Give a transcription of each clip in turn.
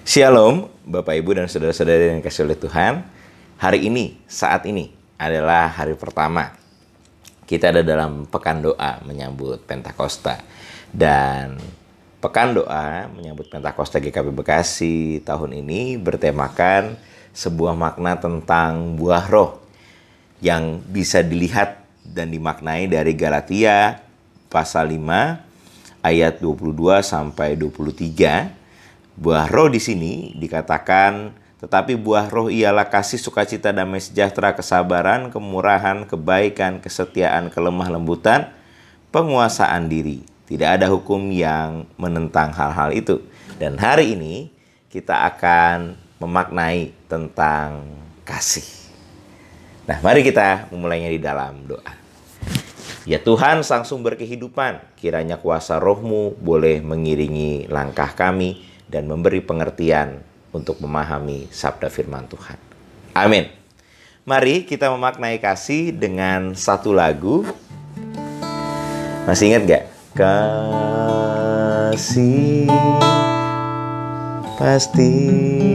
Shalom, Bapak Ibu dan saudara-saudari yang dikasihi oleh Tuhan. Hari ini, saat ini adalah hari pertama. Kita ada dalam pekan doa menyambut Pentakosta. Dan pekan doa menyambut Pentakosta GKP Bekasi tahun ini bertemakan sebuah makna tentang buah roh yang bisa dilihat dan dimaknai dari Galatia pasal 5 ayat 22 sampai 23. Buah roh di sini dikatakan, tetapi buah roh ialah kasih, sukacita, damai sejahtera, kesabaran, kemurahan, kebaikan, kesetiaan, kelemah lembutan, penguasaan diri. Tidak ada hukum yang menentang hal-hal itu. Dan hari ini kita akan memaknai tentang kasih. Nah, mari kita memulainya di dalam doa. Ya Tuhan, Sang Sumber kehidupan, kiranya kuasa roh-Mu boleh mengiringi langkah kami dan memberi pengertian untuk memahami sabda firman Tuhan. Amin. Mari kita memaknai kasih dengan satu lagu. Masih ingat gak? Kasih pasti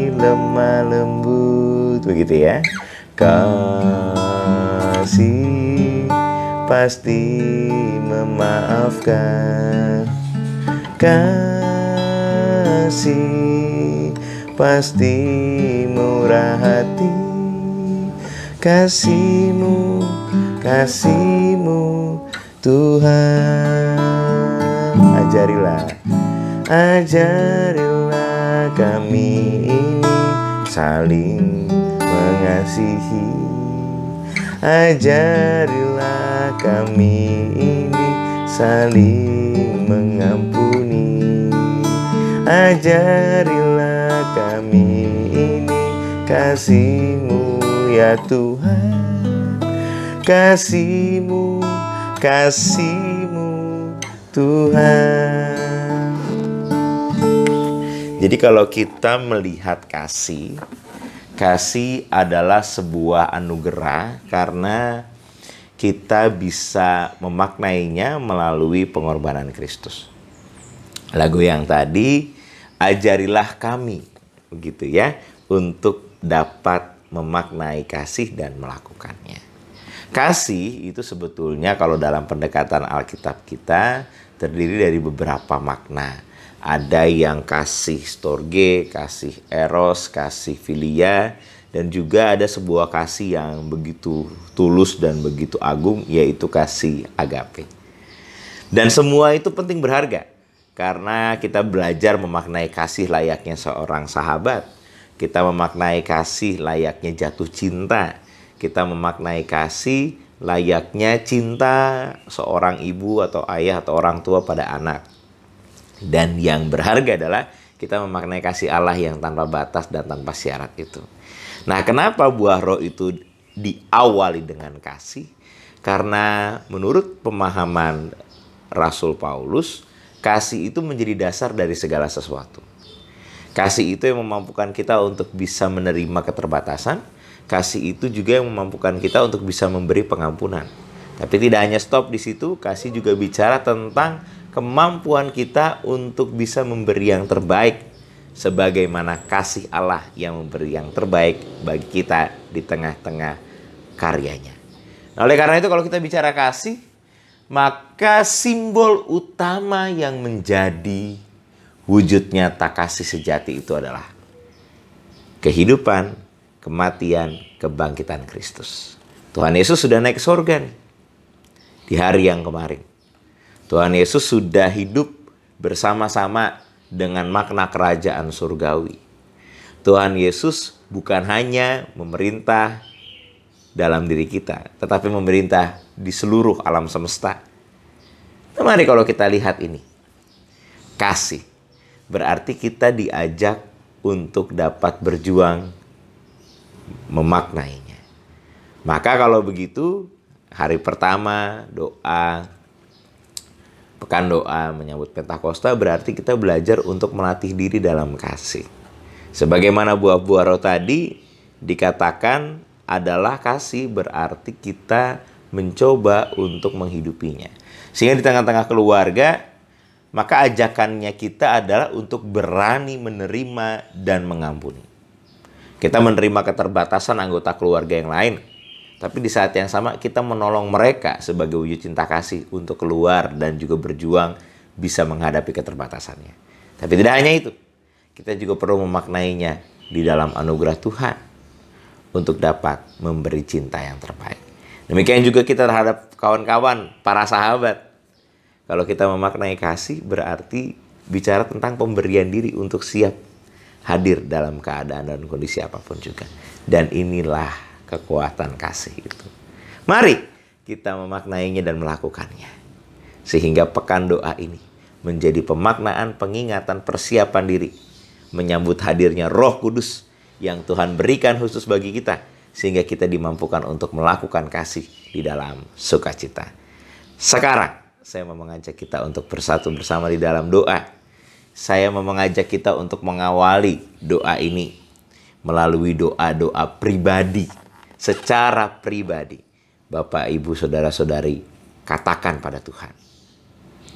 lemah lembut. Begitu ya. Kasih pasti memaafkan. Kasih pasti murah hati. Kasih-Mu, kasih-Mu Tuhan. Ajarilah kami ini saling mengasihi. Ajarilah kami ini saling mengampuni. Ajarilah kami ini kasih-Mu ya Tuhan. Kasih-Mu, kasih-Mu Tuhan. Jadi kalau kita melihat kasih adalah sebuah anugerah karena kita bisa memaknainya melalui pengorbanan Kristus. Lagu yang tadi, ajarilah kami, begitu ya, untuk dapat memaknai kasih dan melakukannya. Kasih itu sebetulnya kalau dalam pendekatan Alkitab kita terdiri dari beberapa makna. Ada yang kasih storge, kasih eros, kasih filia, dan juga ada sebuah kasih yang begitu tulus dan begitu agung, yaitu kasih agape. Dan semua itu penting berharga. Karena kita belajar memaknai kasih layaknya seorang sahabat. Kita memaknai kasih layaknya jatuh cinta. Kita memaknai kasih layaknya cinta seorang ibu atau ayah atau orang tua pada anak. Dan yang berharga adalah kita memaknai kasih Allah yang tanpa batas dan tanpa syarat itu. Nah, kenapa buah roh itu diawali dengan kasih? Karena menurut pemahaman Rasul Paulus, kasih itu menjadi dasar dari segala sesuatu. Kasih itu yang memampukan kita untuk bisa menerima keterbatasan. Kasih itu juga yang memampukan kita untuk bisa memberi pengampunan. Tapi tidak hanya stop di situ, kasih juga bicara tentang kemampuan kita untuk bisa memberi yang terbaik. Sebagaimana kasih Allah yang memberi yang terbaik bagi kita di tengah-tengah karyanya. Nah, oleh karena itu kalau kita bicara kasih, maka simbol utama yang menjadi wujud nyata kasih sejati itu adalah kehidupan, kematian, kebangkitan Kristus. Tuhan Yesus sudah naik ke surga nih, di hari yang kemarin. Tuhan Yesus sudah hidup bersama-sama dengan makna kerajaan surgawi. Tuhan Yesus bukan hanya memerintah dalam diri kita, tetapi memerintah di seluruh alam semesta. Nah, mari kalau kita lihat ini. Kasih. Berarti kita diajak untuk dapat berjuang memaknainya. Maka kalau begitu, hari pertama doa, pekan doa menyambut Pentakosta berarti kita belajar untuk melatih diri dalam kasih. Sebagaimana buah-buah roh tadi dikatakan adalah kasih, berarti kita mencoba untuk menghidupinya. Sehingga di tengah-tengah keluarga, maka ajakannya kita adalah untuk berani menerima dan mengampuni. Kita menerima keterbatasan anggota keluarga yang lain, tapi di saat yang sama kita menolong mereka sebagai wujud cinta kasih untuk keluar dan juga berjuang bisa menghadapi keterbatasannya. Tapi tidak hanya itu, kita juga perlu memaknainya di dalam anugerah Tuhan untuk dapat memberi cinta yang terbaik. Demikian juga kita terhadap kawan-kawan, para sahabat. Kalau kita memaknai kasih berarti bicara tentang pemberian diri untuk siap hadir dalam keadaan dan kondisi apapun juga. Dan inilah kekuatan kasih itu. Mari kita memaknainya dan melakukannya. Sehingga pekan doa ini menjadi pemaknaan, pengingatan, persiapan diri. Menyambut hadirnya Roh Kudus yang Tuhan berikan khusus bagi kita. Sehingga kita dimampukan untuk melakukan kasih di dalam sukacita. Sekarang saya mau mengajak kita untuk bersatu bersama di dalam doa. Saya mau mengajak kita untuk mengawali doa ini melalui doa-doa pribadi. Secara pribadi, Bapak, Ibu, Saudara-saudari, katakan pada Tuhan.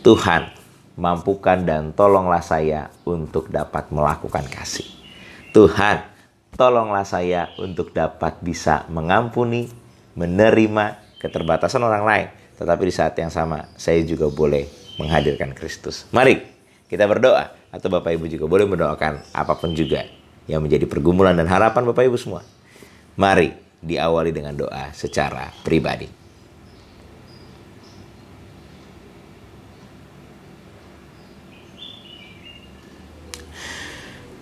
Tuhan, mampukan dan tolonglah saya untuk dapat melakukan kasih. Tuhan, tolonglah saya untuk dapat bisa mengampuni, menerima keterbatasan orang lain. Tetapi di saat yang sama, saya juga boleh menghadirkan Kristus. Mari kita berdoa, atau Bapak Ibu juga boleh mendoakan apapun juga yang menjadi pergumulan dan harapan Bapak Ibu semua. Mari diawali dengan doa secara pribadi.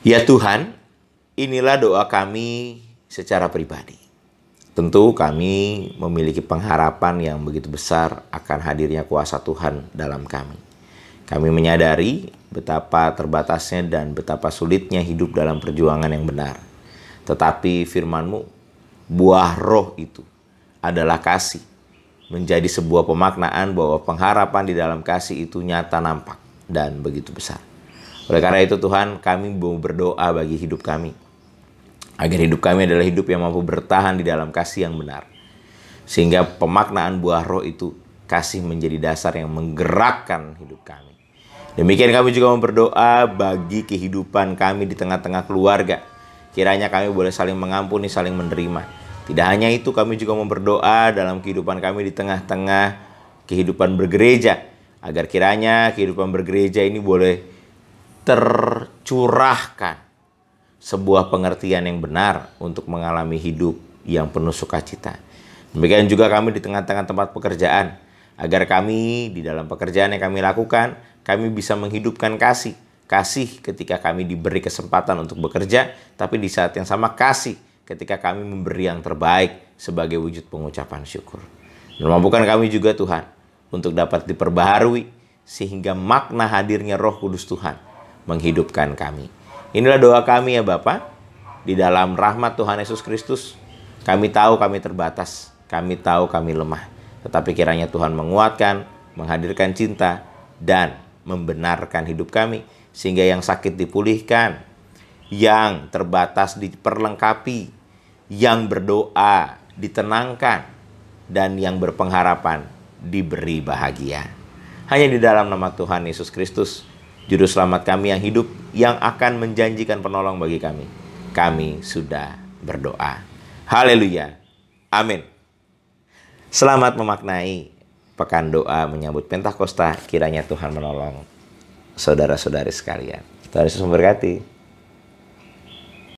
Ya Tuhan, inilah doa kami secara pribadi. Tentu kami memiliki pengharapan yang begitu besar akan hadirnya kuasa Tuhan dalam kami. Kami menyadari betapa terbatasnya dan betapa sulitnya hidup dalam perjuangan yang benar. Tetapi firman-Mu, buah roh itu adalah kasih. Menjadi sebuah pemaknaan bahwa pengharapan di dalam kasih itu nyata, nampak, dan begitu besar. Oleh karena itu Tuhan, kami mau berdoa bagi hidup kami. Agar hidup kami adalah hidup yang mampu bertahan di dalam kasih yang benar. Sehingga pemaknaan buah roh itu, kasih menjadi dasar yang menggerakkan hidup kami. Demikian kami juga berdoa bagi kehidupan kami di tengah-tengah keluarga. Kiranya kami boleh saling mengampuni, saling menerima. Tidak hanya itu, kami juga berdoa dalam kehidupan kami di tengah-tengah kehidupan bergereja. Agar kiranya kehidupan bergereja ini boleh tercurahkan sebuah pengertian yang benar untuk mengalami hidup yang penuh sukacita. Demikian juga kami di tengah-tengah tempat pekerjaan. Agar kami di dalam pekerjaan yang kami lakukan, kami bisa menghidupkan kasih. Kasih ketika kami diberi kesempatan untuk bekerja, tapi di saat yang sama kasih ketika kami memberi yang terbaik sebagai wujud pengucapan syukur. Dan mampukan kami juga Tuhan untuk dapat diperbaharui sehingga makna hadirnya Roh Kudus Tuhan menghidupkan kami. Inilah doa kami ya Bapa. Di dalam rahmat Tuhan Yesus Kristus, kami tahu kami terbatas, kami tahu kami lemah. Tetapi kiranya Tuhan menguatkan, menghadirkan cinta, dan membenarkan hidup kami. Sehingga yang sakit dipulihkan, yang terbatas diperlengkapi, yang berdoa ditenangkan, dan yang berpengharapan diberi bahagia. Hanya di dalam nama Tuhan Yesus Kristus, Juru Selamat kami yang hidup, yang akan menjanjikan penolong bagi kami. Kami sudah berdoa. Haleluya. Amin. Selamat memaknai pekan doa menyambut Pentakosta. Kiranya Tuhan menolong saudara-saudari sekalian. Tuhan Yesus memberkati.